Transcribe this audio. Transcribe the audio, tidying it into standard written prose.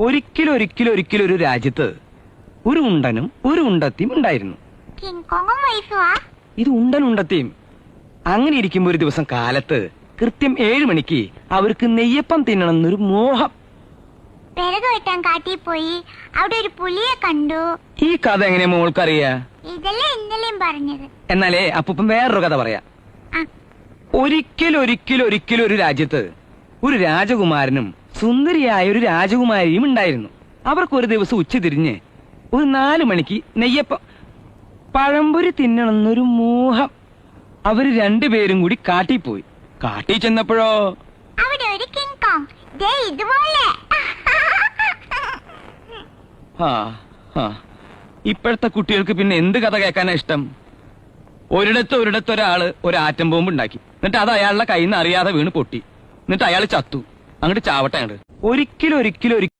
ഒരിക്കലും ഒരു രാജ്യത്ത് ഒരു ഉണ്ടനും ഒരു ഉണ്ടത്തിയും ഉണ്ടായിരുന്നു. ഇത് ഉണ്ടത്തിയും. അങ്ങനെ ഇരിക്കുമ്പോ ഒരു ദിവസം കാലത്ത് കൃത്യം 7 മണിക്ക് അവർക്ക് നെയ്യപ്പം തിന്നണമെന്നൊരു മോഹം. വിറക് വെട്ടാൻ കാട്ടിൽ പോയി അവിടെ ഒരു പുലിയെ കണ്ടു. ഈ കഥ എങ്ങനെയാ മോൾക്കറിയാ? ഇതല്ലേ ഇന്നലെയും പറഞ്ഞത്. എന്നാലേ അപ്പൂപ്പൻ വേറൊരു കഥ പറയാം. ഒരിക്കലും ഒരു രാജ്യത്ത് ഒരു രാജകുമാരനും സുന്ദരിയായ ഒരു രാജകുമാരിയും ഉണ്ടായിരുന്നു. അവർക്കൊരു ദിവസം ഉച്ചതിരിഞ്ഞ് ഒരു 4 മണിക്ക് നെയ്യപ്പം പഴംപൊരി തിന്നണമെന്നൊരു മോഹം. അവര് രണ്ടുപേരും കൂടി കാട്ടിൽ പോയി. കാട്ടിൽ ചെന്നപ്പോഴോ അവിടെ ഒരു കിങ് കോങ് ഇതുപോലെ. ഇപ്പോഴത്തെ കുട്ടികൾക്ക് പിന്നെ എന്ത് കഥ കേൾക്കാനാ ഇഷ്ടം? ഒരിടത്തൊരാള് ഒരു ആറ്റം ബോംബ് ഉണ്ടാക്കി. എന്നിട്ട് അത് അയാളുടെ കയ്യിൽ നിന്ന് അറിയാതെ വീണ് പൊട്ടി. എന്നിട്ട് അയാൾ ചത്തു. അങ്ങോട്ട് ചാവട്ടെ. ഒരിക്കലും